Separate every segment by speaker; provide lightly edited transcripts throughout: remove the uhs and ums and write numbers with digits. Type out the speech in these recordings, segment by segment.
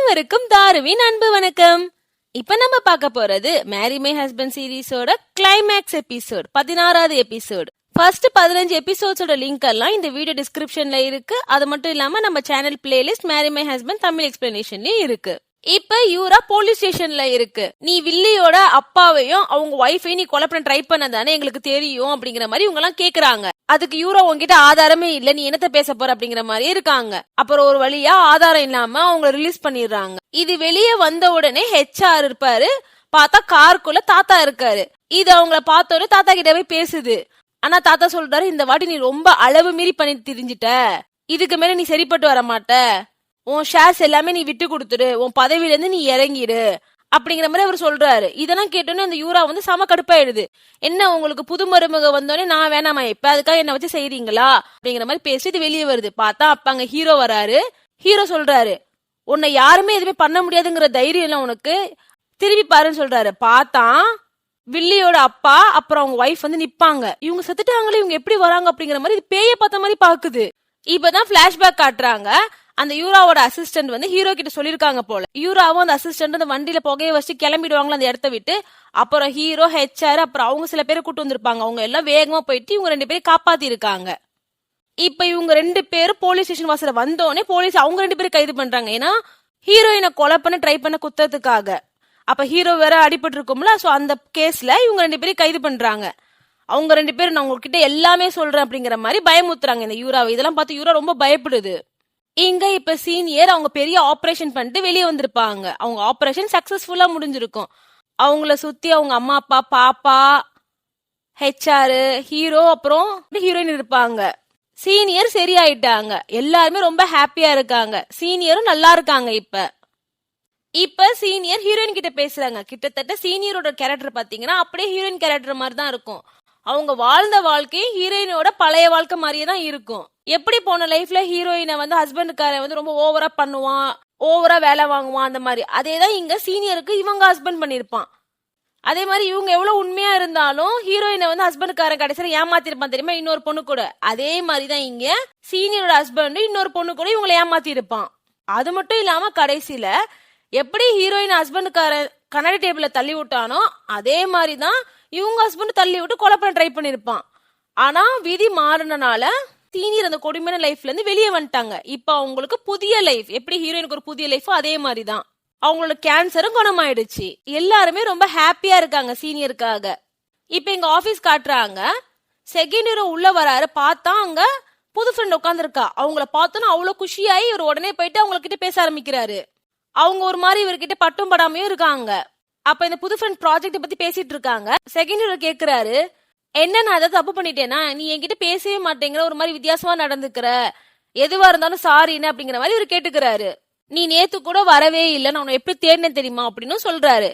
Speaker 1: அனைவருக்கும் தாருவின் அன்பு வணக்கம். இப்ப நம்ம பார்க்க போறது மேரி மை ஹஸ்பண்ட் சீரீஸோட கிளைமேக்ஸ் எபிசோட் 16வது எபிசோட். ஃபர்ஸ்ட் 15 எபிசோட்ஸோட லிங்க் எல்லாம் இந்த வீடியோ டிஸ்கிரிப்ஷன்ல இருக்கு. அது மட்டும் இல்லாம நம்ம channel playlist Marry My Husband Tamil எக்ஸ்பிளனேஷன்லயும் இருக்கு. இப்ப யூரா போலீஸ் ஸ்டேஷன்ல இருக்கு. நீ வில்லியோட அப்பாவையும் அவங்க ஒய்ஃபையும் நீ கொலை பண்ண ட்ரை பண்ணதானே எங்களுக்கு தெரியும் அப்படிங்கிற மாதிரி இவங்க எல்லாம் கேக்குறாங்க. அதுக்கு யூரா உங்ககிட்ட ஆதாரமே இல்ல, நீ என்னத்த பேச போற அப்படிங்கிற மாதிரி இருக்காங்க. அப்புறம் ஒரு வழியா ஆதாரம் இல்லாம அவங்கள ரிலீஸ் பண்ணிடுறாங்க. இது வெளியே வந்த உடனே ஹெச்ஆர் இருப்பாரு. பார்த்தா காருக்குள்ள தாத்தா இருக்காரு. இது அவங்கள பார்த்தோட தாத்தா கிட்ட போய் பேசுது. ஆனா தாத்தா சொல்றாரு, இந்த வாட்டி நீ ரொம்ப அளவு மீறி பண்ணி திரிஞ்சிட்ட, இதுக்கு மேல நீ சரிப்பட்டு வர மாட்ட, உன் ஷேர்ஸ் எல்லாமே நீ விட்டு கொடுத்துடு, உன் பதவியில இருந்து நீ இறங்கிடு அப்படிங்கிற மாதிரி அவர் சொல்றாரு. இதெல்லாம் கேட்டோன்னே அந்த யூரா வந்து செம கடுப்பாயிடுது. என்ன உங்களுக்கு புது மருமக வந்தோடனே நான் வேணாமா, இப்ப அதுக்காக என்ன வச்சு செய்றீங்களா அப்படிங்கிற மாதிரி பேசிட்டு வெளியே வருது. பார்த்தா அப்ப அங்க ஹீரோ வராரு. ஹீரோ சொல்றாரு, உன்னை யாருமே எதுவுமே பண்ண முடியாதுங்கிற தைரியம் எல்லாம் உனக்கு, திரும்பி பாருன்னு சொல்றாரு. பார்த்தா வில்லியோட அப்பா அப்புறம் அவங்க ஒய்ஃப் வந்து நிப்பாங்க. இவங்க செத்துட்டாங்களே, இவங்க எப்படி வராங்க அப்படிங்கிற மாதிரி இது பேய பார்த்த மாதிரி பாக்குது. இப்பதான் பிளாஷ்பேக் காட்டுறாங்க. அந்த யூராவோட அசிஸ்டன்ட் வந்து ஹீரோ கிட்ட சொல்லிருக்காங்க போல. யூராவும் அந்த அசிஸ்டன்ட் அந்த வண்டியில புகைய வச்சு கிளம்பிடுவாங்களா அந்த இடத்த விட்டு. அப்புறம் ஹீரோ ஹெச்ஆர் அப்புறம் அவங்க சில பேரை கூட்டு வந்திருப்பாங்க. அவங்க எல்லாம் வேகமா போயிட்டு இவங்க 2 பேரும் காப்பாத்தி இருக்காங்க. இப்ப இவங்க 2 பேரும் போலீஸ் ஸ்டேஷன் வாசல வந்தோடனே போலீஸ் அவங்க 2 பேரும் கைது பண்றாங்க. ஏன்னா ஹீரோயினை கொலை பண்ண ட்ரை பண்ண குத்தத்துக்காக. அப்ப ஹீரோ வேற அடிபட்டு இருக்கும்ல, சோ அந்த கேஸ்ல இவங்க 2 பேரும் கைது பண்றாங்க. அவங்க 2 பேரும் நான் உங்ககிட்ட எல்லாமே சொல்றேன் அப்படிங்கிற மாதிரி பயமுத்துறாங்க இந்த யூராவை. இதெல்லாம் பார்த்து யூரா ரொம்ப பயப்படுது. இங்க இப்ப சீனியர் அவங்க பெரிய ஆபரேஷன் பண்ணிட்டு வெளியே வந்திருப்பாங்க. அவங்க ஆபரேஷன் சக்சஸ்ஃபுல்லா முடிஞ்சிருக்கும். அவங்கள சுத்தி அவங்க அம்மா அப்பா, பாப்பா, ஹெச்ஆர், ஹீரோ அப்புறம் ஹீரோயின் இருப்பாங்க. சீனியர் சரியாயிட்டாங்க. எல்லாருமே ரொம்ப ஹாப்பியா இருக்காங்க. சீனியரும் நல்லா இருக்காங்க. இப்ப சீனியர் ஹீரோயின் கிட்ட பேசுறாங்க. கிட்டத்தட்ட சீனியரோட கேரக்டர் பாத்தீங்கன்னா அப்படியே ஹீரோயின் கேரக்டர் மாதிரி தான் இருக்கும். அவங்க வாழ்ந்த வாழ்க்கை ஹீரோயினோட பழைய வாழ்க்கை மாதிரியே தான் இருக்கும். எப்படி போன லைஃப்ல ஹீரோயினை வந்து ஹஸ்பண்டுக்காரன் வந்து ரொம்ப ஓவரா பண்ணுவான், ஓவரா வேலை வாங்குவான், அந்த மாதிரி அதேதான் இங்க சீனியருக்கு இவங்க ஹஸ்பண்ட் பண்ணிருப்பான். அதே மாதிரி இவங்க எவ்வளவு உண்மையா இருந்தாலும் ஹீரோயினை வந்து ஹஸ்பண்டுக்காரன் கடைசியில ஏமாத்திருப்பான் தெரியுமா, இன்னொரு பொண்ணு கூட. அதே மாதிரிதான் இங்க சீனியரோட ஹஸ்பண்ட் இன்னொரு பொண்ணு கூட இவங்களை ஏமாத்தி இருப்பான். அது மட்டும் இல்லாம கடைசியில எப்படி ஹீரோயின் ஹஸ்பண்டுக்காரன் கண்ணாடி டேபிள்ல தள்ளி விட்டானோ அதே மாதிரிதான் இவங்க ஹஸ்பண்ட் தள்ளி விட்டு கொலை பண்ண ட்ரை பண்ணிருப்பான். ஆனா விதி மாறினால சீனியர் அந்த கொடுமையான லைஃப்ல இருந்து வெளியே வந்துட்டாங்க. இப்ப அவங்களுக்கு புதிய லைஃப், எப்படி ஹீரோயினுக்கு ஒரு புதிய லைஃப் அதே மாதிரிதான் அவங்களோட கேன்சரும் குணமாயிடுச்சு. எல்லாருமே ரொம்ப ஹாப்பியா இருக்காங்க சீனியருக்காக. இப்ப எங்க ஆபீஸ் காட்டுறாங்க. செகண்ட் ஹீரோ உள்ள வராரு. பார்த்தா அங்க புது ஃப்ரெண்ட் உட்காந்துருக்கா. அவங்கள பார்த்தோன்னா அவ்வளவு குஷியாயி இவர் உடனே போயிட்டு அவங்க கிட்ட பேச ஆரம்பிக்கிறாரு. அவங்க ஒரு மாதிரி இவர்கிட்ட பட்டும் படாமையும் இருக்காங்க. அப்ப இந்த புது ஃப்ரெண்ட் ப்ராஜெக்ட் பத்தி பேசிட்டு இருக்காங்க. செகண்ட் ஹீரோ கேக்குறாரு, என்ன நான் ஏதாவது தப்பு பண்ணிட்டேனா, நீ என்கிட்ட பேசவே மாட்டேங்கிற, ஒரு மாதிரி வித்தியாசமா நடந்துக்கிற, எதுவா இருந்தாலும் சாரின்னு அப்படிங்கிற மாதிரி இவர் கேட்டுக்கிறாரு. நீ நேத்து கூட வரவே இல்லை, நான் உன்னை எப்படி தேடினேன் தெரியுமா அப்படின்னு சொல்றாரு.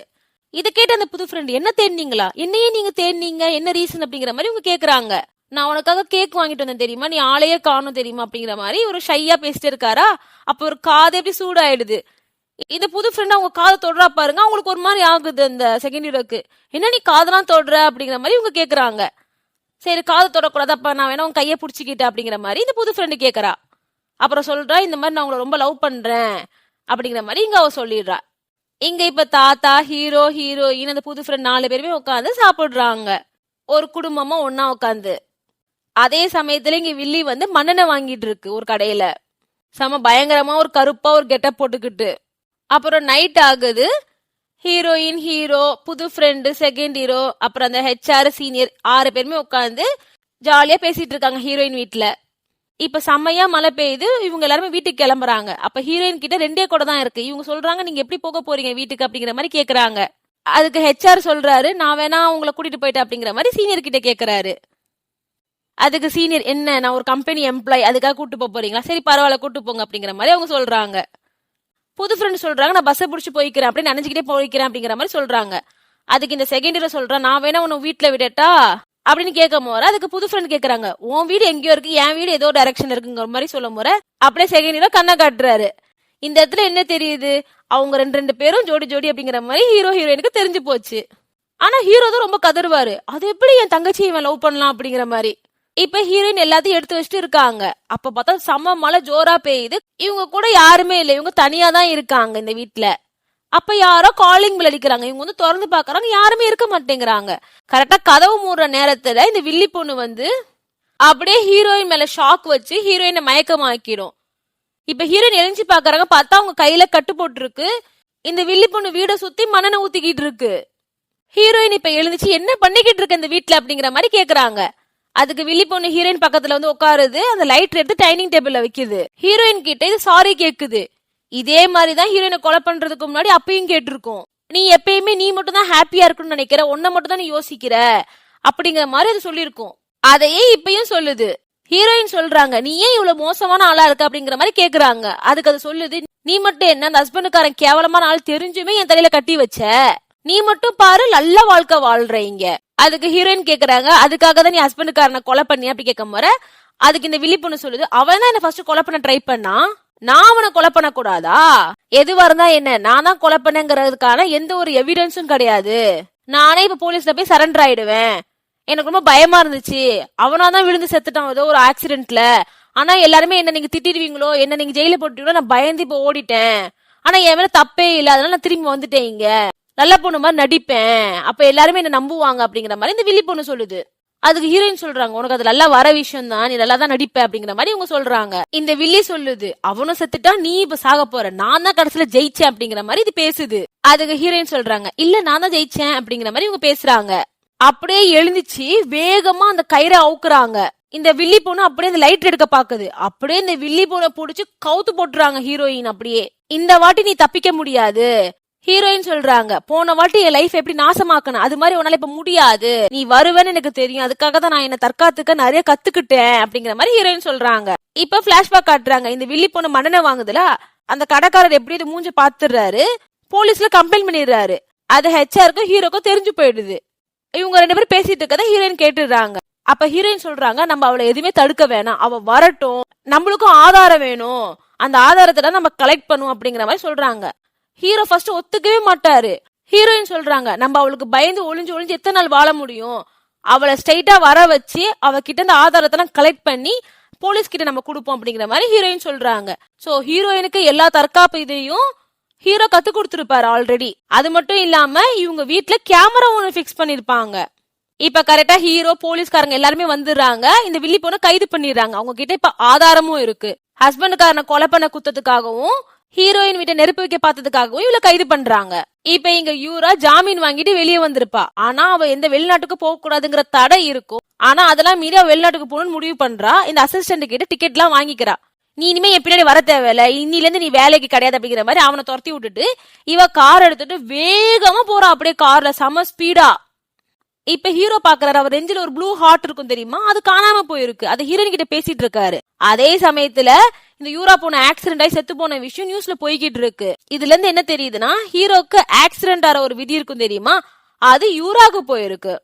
Speaker 1: இதை கேட்ட அந்த புது ஃப்ரெண்ட், என்ன தேடினீங்களா, என்னையே நீங்க தேடினீங்க, என்ன ரீசன் அப்படிங்கிற மாதிரி இவங்க கேக்குறாங்க. நான் உனக்காக கேக் வாங்கிட்டு வந்தேன் தெரியுமா, நீ ஆளையே காணும் தெரியுமா அப்படிங்கிற மாதிரி ஒரு ஷையா பேசிட்டு இருக்காரா. அப்ப ஒரு காது எப்படி சூடாயிடுது. இந்த புது ஃப்ரெண்ட் அவங்க காதை தொடுறா பாருங்க. அவங்களுக்கு ஒரு மாதிரி ஆகுது அந்த செகண்ட் ஹீரோக்கு. என்ன நீ காதெல்லாம் தொடுற அப்படிங்கிற மாதிரி இவங்க கேக்குறாங்க. சரி காது தொடக்கூடாதப்பா, நான் வேணா உன் கையை பிடிச்சிக்கிட்டேன் அப்படிங்கிற மாதிரி இந்த புது ஃப்ரெண்டு கேக்குறா. அப்புறம் சொல்றா, இந்த மாதிரி நான் உங்களை ரொம்ப லவ் பண்றேன் அப்படிங்கிற மாதிரி இங்க அவ சொல்லிடுறா. இங்க இப்ப தாத்தா, ஹீரோ, ஹீரோயின், அந்த புது ஃப்ரெண்ட் 4 பேருமே உட்காந்து சாப்பிடுறாங்க. ஒரு குடும்பமா ஒன்னா உட்காந்து. அதே சமயத்துல இங்க வில்லி வந்து மண்ணெண்ணெய் வாங்கிட்டு இருக்கு ஒரு கடையில. செம பயங்கரமா ஒரு கருப்பா ஒரு கெட்டப் போட்டுக்கிட்டு. அப்புறம் நைட் ஆகுது. ஹீரோயின், ஹீரோ, புது ஃப்ரெண்டு, செகண்ட் ஹீரோ, அப்புறம் அந்த ஹெச்ஆர், சீனியர் 6 பேருமே உட்காந்து ஜாலியா பேசிட்டு இருக்காங்க ஹீரோயின் வீட்டுல. இப்ப செம்மையா மழை பெய்யுது. இவங்க எல்லாருமே வீட்டுக்கு கிளம்புறாங்க. அப்ப ஹீரோயின் கிட்ட 2 கூட தான் இருக்கு. இவங்க சொல்றாங்க, நீங்க எப்படி போக போறீங்க வீட்டுக்கு அப்படிங்கிற மாதிரி கேக்குறாங்க. அதுக்கு ஹெச்ஆர் சொல்றாரு, நான் வேணா உங்களை கூட்டிட்டு போயிட்டேன் அப்படிங்கிற மாதிரி சீனியர் கிட்ட கேக்குறாரு. அதுக்கு சீனியர், என்ன நான் ஒரு கம்பெனி எம்ப்ளாய், அதுக்காக கூட்டு போறீங்களா, சரி பரவாயில்ல கூட்டு போங்க அப்படிங்கிற மாதிரி அவங்க சொல்றாங்க. புது ஃப்ரெண்ட் சொல்றாங்க, நான் பஸ்ஸை பிடிச்சி போய்க்கிறேன் அப்படின்னு நினைச்சுக்கிட்டே போய்க்கிறேன் அப்படிங்கிற மாதிரி சொல்றாங்க. அதுக்கு இந்த செகண்ட் ஹீரோ சொல்றான், நான் வேணா உன்னை வீட்டுல விடட்டா அப்படின்னு கேட்கும் போது அதுக்கு புது ஃப்ரெண்ட் கேக்குறாங்க, உன் வீடு எங்கேயோ இருக்கு, என் வீடு ஏதோ டைரக்ஷன் இருக்குங்கிற மாதிரி சொல்லும் போது அப்படியே செகண்ட் ஹீரோ கண்ணை காட்டுறாரு. இந்த இடத்துல என்ன தெரியுது, அவங்க 2 பேரும் ஜோடி ஜோடி அப்படிங்கிற மாதிரி ஹீரோ ஹீரோயினுக்கு தெரிஞ்சு போச்சு. ஆனா ஹீரோ தான் ரொம்ப கதறுவாரு, அது எப்படி என் தங்கச்சி இவன் லவ் பண்ணலாம் அப்படிங்கிற மாதிரி. இப்ப ஹீரோயின் எல்லாத்தையும் எடுத்து வச்சுட்டு இருக்காங்க. அப்ப பார்த்தா செம்ம மழை ஜோரா பெய்யுது. இவங்க கூட யாருமே இல்ல, இவங்க தனியா தான் இருக்காங்க இந்த வீட்ல. அப்ப யாரோ காலிங் பெல் அடிக்கிறாங்க. இவங்க வந்து திறந்து பாக்குறாங்க, யாருமே இருக்க மாட்டேங்கிறாங்க. கரெக்டா கதவு மூடுற நேரத்துல இந்த வில்லி பொண்ணு வந்து அப்படியே ஹீரோயின் மேல ஷாக் வச்சு ஹீரோயினை மயக்கமாக்கிடும். இப்ப ஹீரோயின் எழுஞ்சி பாக்குறாங்க, பார்த்தா அவங்க கையில கட்டு போட்டுருக்கு. இந்த வில்லி பொண்ணு வீட சுத்தி மண்ணெண்ணெய் ஊத்திக்கிட்டு இருக்கு. ஹீரோயின் இப்ப எழுந்துச்சு, என்ன பண்ணிக்கிட்டு இருக்கு இந்த வீட்ல அப்படிங்கிற மாதிரி கேக்குறாங்க. அதுக்கு வில்லி பொண்ணு ஹீரோயின் பக்கத்துல வந்து உட்காருது, அந்த லைட் எடுத்து டைனிங் டேபிள்ல வைக்குது. ஹீரோயின் கிட்ட இது சாரி கேக்குது. இதே மாதிரிதான் ஹீரோயினை கொலை பண்றதுக்கு முன்னாடி அப்பயும் கேட்டிருக்கோம். நீ எப்பயுமே நீ மட்டும் தான் ஹாப்பியா இருக்குன்னு நினைக்கிற, உன்னை மட்டும் தான் நீ யோசிக்கிற அப்படிங்கிற மாதிரி அது சொல்லிருக்கோம். அதையே இப்பயும் சொல்லுது. ஹீரோயின் சொல்றாங்க, நீ ஏன் இவ்வளவு மோசமான ஆளா இருக்க அப்படிங்கிற மாதிரி கேக்குறாங்க. அதுக்கு அது சொல்லுது, நீ மட்டும் என்ன அந்த ஹஸ்பண்டுக்காரன் கேவலமான ஆள் தெரிஞ்சுமே என் தலையில கட்டி வச்ச, நீ மட்டும் பாரு நல்ல வாழ்க்கை வாழ்றீங்க. அதுக்கு ஹீரோயின் கேக்குறாங்க, அதுக்காக தான் நீ ஹஸ்பண்டுக்காரனை கொலை பண்ணி அப்படி கேட்க போற. அதுக்கு இந்த வில்லி பொண்ணு சொல்லுது, அவன் தான் என்ன ஃபர்ஸ்ட் கொலை பண்ண ட்ரை பண்ணா, நான் அவனை கொலை பண்ண கூடாதா? எதுவா இருந்தா என்ன, நான் தான் கொலை பண்ணங்கிறதுக்கான எந்த ஒரு எவிடன்ஸும் கிடையாது. நானே இப்ப போலீஸ்ல போய் சரண்டர் ஆயிடுவேன். எனக்கு ரொம்ப பயமா இருந்துச்சு, அவனாதான் விழுந்து செத்துட்டான் ஏதோ ஒரு ஆக்சிடென்ட்ல. ஆனா எல்லாருமே என்ன நீங்க திட்டிடுவீங்களோ, என்ன நீங்க ஜெயில போட்டுவீங்களோ, நான் பயந்து இப்ப ஓடிட்டேன். ஆனா என் மேல தப்பே இல்ல, அதனால நான் திரும்பி வந்துட்டேன், இங்க நல்ல பொண்ணு மாதிரி நடிப்பேன், அப்ப எல்லாருமே என்ன நம்புவாங்க அப்படிங்கிற மாதிரி இந்த வில்லி பொண்ணு சொல்லுது. அதுக்கு ஹீரோயின் சொல்றாங்க, உனக்கு அது நல்லா வர விஷயம் தான், நீ நல்லா தான் நடிப்ப அப்படிங்கிற மாதிரி இவங்க சொல்றாங்க. இந்த வில்லி சொல்லுது, அவனும் செத்துட்டா, நீ இப்ப சாக போற, நான் தான் கடைசியில ஜெயிச்சேன் அப்படிங்கிற மாதிரி இது பேசுது. அதுக்கு ஹீரோயின் சொல்றாங்க, இல்ல நான் தான் ஜெயிச்சேன் அப்படிங்கிற மாதிரி இவங்க பேசுறாங்க. அப்படியே எழுந்துச்சு வேகமா அந்த கயிறை அவுக்குறாங்க. இந்த வில்லி பொண்ணு அப்படியே அந்த லைட் எடுக்க பாக்குது. அப்படியே இந்த வில்லி பொண்ணை புடிச்சு கவுத்து போட்டுறாங்க ஹீரோயின். அப்படியே இந்த வாட்டி நீ தப்பிக்க முடியாது. ஹீரோயின் சொல்றாங்க, போன வாட்டி என் லைஃப் எப்படி நாசமாக்கணும், அது மாதிரி உன்னால இப்ப முடியாது, நீ வருவேன்னு எனக்கு தெரியும், அதுக்காக தான் நான் என்ன தற்காத்துக்க நிறைய கத்துக்கிட்டேன் அப்படிங்கிற மாதிரி ஹீரோயின் சொல்றாங்க. இப்ப பிளாஷ்பேக் காட்டுறாங்க, இந்த வில்லி பொண்ணு மண்ணெண்ணெய் வாங்குதுல, அந்த கடைக்காரர் எப்படி இது மூஞ்ச பாத்துறாரு, போலீஸ்ல கம்ப்ளைண்ட் பண்ணிடுறாரு. அது ஹெச்ஆருக்கும் ஹீரோக்கும் தெரிஞ்சு போயிடுது. இவங்க ரெண்டு பேரும் பேசிட்டு இருக்கத ஹீரோயின் கேட்டுறாங்க. அப்ப ஹீரோயின் சொல்றாங்க, நம்ம அவளை எதுவுமே தடுக்க வேணாம், அவ வரட்டும், நம்மளுக்கும் ஆதாரம் வேணும், அந்த ஆதாரத்தை நம்ம கலெக்ட் பண்ணுவோம் அப்படிங்கிற மாதிரி சொல்றாங்க. ஹீரோ ஃபர்ஸ்ட் ஒத்துக்கவே மாட்டாரு. ஹீரோயின் சொல்றாங்க, நம்ம அவளுக்கு பயந்து ஒளிஞ்சு ஒளிஞ்சு எத்தனை நாள் வாழ முடியும், அவளை ஸ்ட்ரைட்டா வர வச்சு அவகிட்ட இந்த ஆதாரத்தை கலெக்ட் பண்ணி போலீஸ் கிட்ட நம்ம கொடுப்போம் அப்படிங்கிற மாதிரி ஹீரோயின் சொல்றாங்க. சோ ஹீரோயினுக்கு எல்லா தற்காப்பு இதையும் ஹீரோ கத்து கொடுத்துருப்பாரு ஆல்ரெடி. அது மட்டும் இல்லாம இவங்க வீட்டுல கேமரா ஒண்ணு பிக்ஸ் பண்ணிருப்பாங்க. இப்ப கரெக்டா ஹீரோ போலீஸ்காரங்க எல்லாருமே வந்துடுறாங்க. இந்த வில்லி பொண்ணை கைது பண்ணிடுறாங்க. அவங்க கிட்ட இப்ப ஆதாரமும் இருக்கு. ஹஸ்பண்டுக்காரனை கொலை பண்ண குத்தத்துக்காகவும் ஹீரோயின் வீட்டை நெருப்பு வைக்க பார்த்ததுக்காகவும் இவளை கைது பண்றாங்க. இப்ப இங்க யூரா ஜாமீன் வாங்கிட்டு வெளியே வந்திருப்பா. ஆனா அவ எந்த வெளிநாட்டுக்கு போக கூடாதுங்கிற தடை இருக்கும். ஆனா அதெல்லாம் மீறி அவ வெளிநாட்டுக்கு போகணும்னு முடிவு பண்றா. இந்த அசிஸ்டன்ட் கிட்ட டிக்கெட் எல்லாம் வாங்கிக்கிறா. நீ இனிமே என் பின்னாடி வர தேவையில்ல, இன்னில இருந்து நீ வேலைக்கு கிடையாது அப்படிங்கிற மாதிரி அவனை துரத்தி விட்டுட்டு இவ கார் எடுத்துட்டு வேகமா போறா. அப்படியே கார்ல செம ஸ்பீடா. இப்ப ஹீரோ பாக்குறாரு, அவர் ரெஞ்சில ஒரு ப்ளூ ஹார்ட் இருக்கும் தெரியுமா, அது காணாம போயிருக்கு. அது ஹீரோயின் கிட்ட பேசிட்டு இருக்காரு. அதே சமயத்துல இந்த யூரா போன ஆக்சிடென்ட் ஆகி செத்து போன விஷயம் நியூஸ்ல போய்கிட்டு இருக்கு. இதுல இருந்து என்ன தெரியுதுன்னா, ஹீரோக்கு ஆக்சிடென்ட் ஆற ஒரு விதி இருக்கும் தெரியுமா, அது யூராக்கு போயிருக்கு.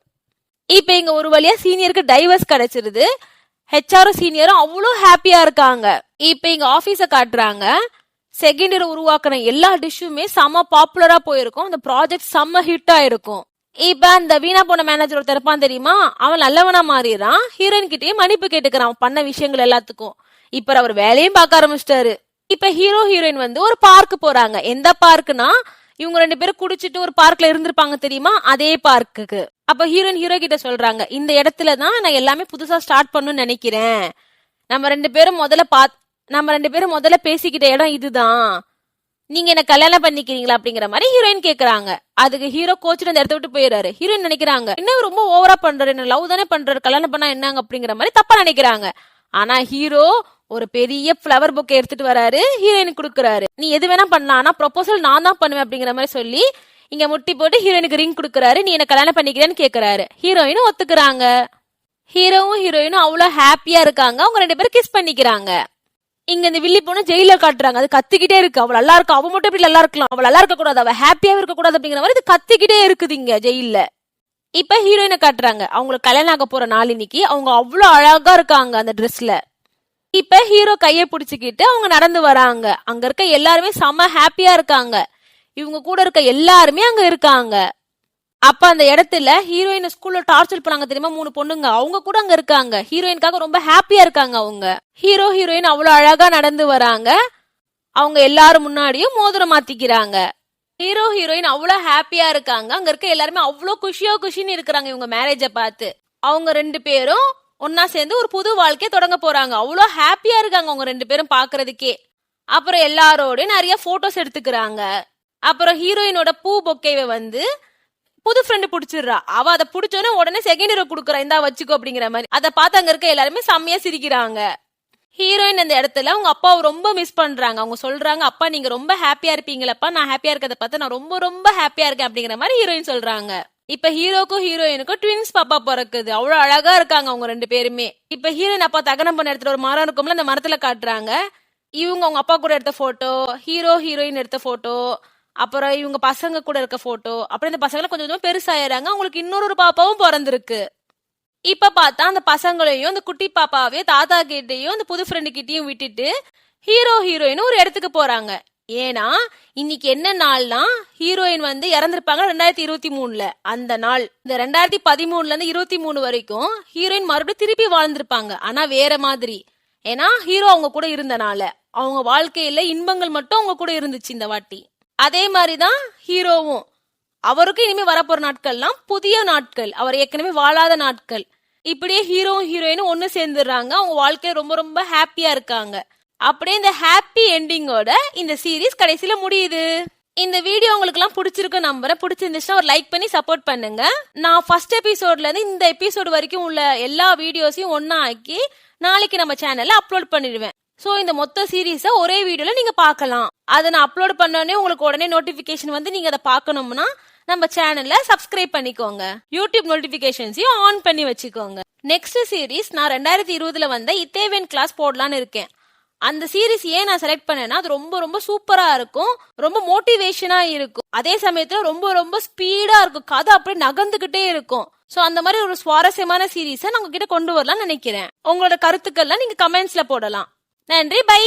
Speaker 1: இப்ப இங்க ஒரு வழியா சீனியருக்கு டைவர்ஸ் கிடைச்சிருது. ஹெச்ஆரும் சீனியரும் அவ்வளோ ஹாப்பியா இருக்காங்க. இப்ப இங்க ஆபீஸ காட்டுறாங்க. செகண்ட் இயர் உருவாக்குன எல்லா டிஷ்ஷுமே செம பாப்புலரா போயிருக்கும். அந்த ப்ராஜெக்ட் செம்ம ஹிட் ஆயிருக்கும். இப்ப அந்த வீணா போன மேனேஜர் ஒருத்தர் இருப்பான் தெரியுமா, அவன் நல்லவனா மாறிடுறான். ஹீரோயின் கிட்டயே மன்னிப்பு கேட்டுக்கிறான் அவன் பண்ண விஷயங்கள் எல்லாத்துக்கும். இப்ப அவர் வேலையும் பார்க்க ஆரம்பிச்சிட்டாரு. இப்ப ஹீரோ ஹீரோயின் வந்து ஒரு பார்க் போறாங்க. எந்த பார்க்குனா, இவங்க ரெண்டு பேரும் குடிச்சிட்டு ஒரு பார்க்ல இருந்திருப்பாங்க தெரியுமா, அதே பார்க்குக்கு. அப்ப ஹீரோயின் ஹீரோ கிட்ட சொல்றாங்க, இந்த இடத்துலதான் நான் எல்லாமே புதுசா ஸ்டார்ட் பண்ணணும்னு நினைக்கிறேன். நம்ம ரெண்டு பேரும் முதல்ல பேசிக்கிட்ட இடம் இதுதான், நீங்க என்ன கல்யாணம் பண்ணிக்கிறீங்களா அப்படிங்கிற மாதிரி ஹீரோயின் கேக்குறாங்க. அதுக்கு ஹீரோ கோச்சிட்டு அந்த இடத்த விட்டு போயிடுறாரு. ஹீரோயின் நினைக்கிறாங்க, இன்னும் ரொம்ப ஓவரா பண்றாரு, என்ன லவ் தானே பண்றாரு, கல்யாணம் பண்ணா என்னங்க அப்படிங்கிற மாதிரி தப்பா நினைக்கிறாங்க. ஆனா ஹீரோ ஒரு பெரிய ஃபிளவர் புக்கை எடுத்துட்டு வராரு, ஹீரோயினுக்கு கொடுக்குறாரு. நீ எது வேணா பண்ணலாம், ஆனா ப்ரொபோசல் நான் தான் பண்ணுவேன் அப்படிங்கிற மாதிரி சொல்லி இங்க முட்டி போட்டு ஹீரோயினுக்கு ரிங் கொடுக்குறாரு. நீ என்ன கல்யாணம் பண்ணிக்கிறேன்னு கேக்குறாரு. ஹீரோயினும் ஒத்துக்குறாங்க. ஹீரோவும் ஹீரோயினும் அவ்வளவு ஹாப்பியா இருக்காங்க. அவங்க ரெண்டு பேரும் கிஸ் பண்ணிக்கிறாங்க. இங்க இந்த வில்லி பொண்ணு ஜெயில காட்டுறாங்க. அது கத்திக்கிட்டே இருக்கு. அவள் நல்லா இருக்கா, அவ மட்டும் எப்படி நல்லா இருக்கலாம், அவள் நல்லா இருக்க கூடாது, அவ ஹாப்பியாவே இருக்க கூடாது அப்படிங்கிற மாதிரி இது கத்திக்கிட்டே இருக்குது இங்க ஜெயில. இப்ப ஹீரோயினை காட்டுறாங்க. அவங்களுக்கு கல்யாணம் ஆக போற நாள் இன்னைக்கு. அவங்க அவ்வளவு அழகா இருக்காங்க அந்த ட்ரெஸ்ல. இப்ப ஹீரோ கைய பிடிச்சுக்கிட்டு அவங்க நடந்து வராங்க. அங்க இருக்க எல்லாருமே செம்ம ஹாப்பியா இருக்காங்க. இவங்க கூட இருக்க எல்லாருமே அங்க இருக்காங்க. அப்ப அந்த இடத்துல ஹீரோயின் ஸ்கூல்ல டார்ச்சர் பண்ணாங்க தெரியுமா 3 பொண்ணுங்க, அவங்க கூட அங்க இருக்காங்க. ஹீரோயினுக்காக ரொம்ப ஹாப்பியா இருக்காங்க அவங்க. ஹீரோயின் அவ்வளவு அழகா நடந்து வராங்க. அவங்க எல்லாரும் முன்னாடியும் மோதிரம் மாத்திக்கிறாங்க. ஹீரோயின் அவ்வளவு ஹாப்பியா இருக்காங்க. அங்க இருக்க எல்லாருமே அவ்வளவு குஷின்னு இருக்கிறாங்க இவங்க மேரேஜ பார்த்து. அவங்க 2 பேரும் ஒன்னா சேர்ந்து ஒரு புது வாழ்க்கையை தொடங்க போறாங்க. அவ்வளவு ஹாப்பியா இருக்காங்க அவங்க 2 பேரும் பாக்குறதுக்கே. அப்புறம் எல்லாரோடய நிறைய போட்டோஸ் எடுத்துக்கிறாங்க. அப்புறம் ஹீரோயினோட பூ பொக்கைவை வந்து புது ஃப்ரெண்டு பிடிச்சிடுறா. அவ அதை பிடிச்சோன்னே உடனே செகண்ட் ஹீரோ குடுக்குறா, இந்தா வச்சுக்கோ அப்படிங்கிற மாதிரி. அதை பார்த்து அங்க இருக்க எல்லாருமே செம்மையா சிரிக்கிறாங்க. ஹீரோயின் அந்த இடத்துல அவங்க அப்பாவை ரொம்ப மிஸ் பண்றாங்க. அவங்க சொல்றாங்க, அப்பா நீங்க ரொம்ப ஹாப்பியா இருப்பீங்களப்பா, நான் ஹாப்பியா இருக்கிறத பார்த்து நான் ரொம்ப ரொம்ப ஹாப்பியா இருக்கேன் அப்படிங்கிற மாதிரி ஹீரோயின் சொல்றாங்க. இப்ப ஹீரோக்கும் ஹீரோயினுக்கும் ட்வின்ஸ் பாப்பா பிறக்குது. அவ்வளவு அழகா இருக்காங்க அவங்க 2 பேருமே. இப்ப ஹீரோயின் அப்பா தகனம் பண்ண இடத்துல ஒரு மரம் இருக்கும்ல, அந்த மரத்துல காட்டுறாங்க. இவங்க அவங்க அப்பா கூட எடுத்த போட்டோ, ஹீரோயின் எடுத்த போட்டோ, அப்புறம் இவங்க பசங்க கூட இருக்க போட்டோ. அப்புறம் இந்த பசங்களை கொஞ்சம் கொஞ்சம் பெருசாயிராங்க. அவங்களுக்கு இன்னொரு பாப்பாவும் பிறந்திருக்கு. இப்ப பார்த்தா அந்த பசங்களையும் அந்த குட்டி பாப்பாவையும் தாத்தா கிட்டையும் அந்த புது ஃப்ரெண்டு கிட்டையும் விட்டுட்டு ஹீரோயினும் ஒரு இடத்துக்கு போறாங்க. ஏன்னா இன்னைக்கு என்ன நாள்னா ஹீரோயின் வந்து இறந்திருப்பாங்க 2023. அந்த நாள் இந்த 2013 இருந்து 23 வரைக்கும் ஹீரோயின் மறுபடியும் திருப்பி வாழ்ந்திருப்பாங்க. ஆனா வேற மாதிரி. ஏன்னா ஹீரோ அவங்க கூட இருந்தனால அவங்க வாழ்க்கையில இன்பங்கள் மட்டும் அவங்க கூட இருந்துச்சு இந்த வாட்டி. அதே மாதிரிதான் ஹீரோவும், அவருக்கு இனிமே வரப்போற நாட்கள்லாம் புதிய நாட்கள், அவர் ஏற்கனவே வாழாத நாட்கள். இப்படியே ஹீரோயினும் ஒன்னு சேர்ந்துடுறாங்க. அவங்க வாழ்க்கையில ரொம்ப ரொம்ப ஹாப்பியா இருக்காங்க. அப்படியே இந்த ஹாப்பி எண்டிங்கோட இந்த சீரீஸ் கடைசியில முடியுது. இந்த வீடியோ உங்களுக்கு எல்லாம் பிடிச்சிருக்கு நம்புறேன். பிடிச்சிருந்துச்சுன்னா ஒரு லைக் பண்ணி சப்போர்ட் பண்ணுங்க. நான் ஃபர்ஸ்ட் எபிசோட்ல இருந்து இந்த எபிசோடு வரைக்கும் உள்ள எல்லா வீடியோஸையும் ஒன்னா ஆக்கி நாளைக்கு நம்ம சேனல்ல அப்லோட் பண்ணிடுவேன். சோ இந்த மொத்த சீரீஸ ஒரே வீடியோல நீங்க பார்க்கலாம். அதை நான் அப்லோட் பண்ணோடனே உங்களுக்கு உடனே நோட்டிபிகேஷன் வந்து நீங்க அதை பார்க்கணும்னா நம்ம சேனல்ல சப்ஸ்கிரைப் பண்ணிக்கோங்க. யூடியூப் நோட்டிபிகேஷன்ஸையும் ஆன் பண்ணி வச்சுக்கோங்க. நெக்ஸ்ட் சீரீஸ் நான் 2020 வந்த இத்தேவன் கிளாஸ் போடலான்னு இருக்கேன். அந்த சீரீஸ் ஏன் நான் செலக்ட் பண்ணேன்னா அது ரொம்ப ரொம்ப சூப்பரா இருக்கும், ரொம்ப மோட்டிவேஷனா இருக்கும், அதே சமயத்துல ரொம்ப ரொம்ப ஸ்பீடா இருக்கும், கதை அப்படியே நகர்ந்துகிட்டே இருக்கும். சோ அந்த மாதிரி ஒரு சுவாரஸ்யமான சீரீஸை நான் உங்ககிட்ட கொண்டு வரலாம்னு நினைக்கிறேன். உங்களோட கருத்துக்கள்லாம் நீங்க கமெண்ட்ஸ்ல போடலாம். நன்றி, பை.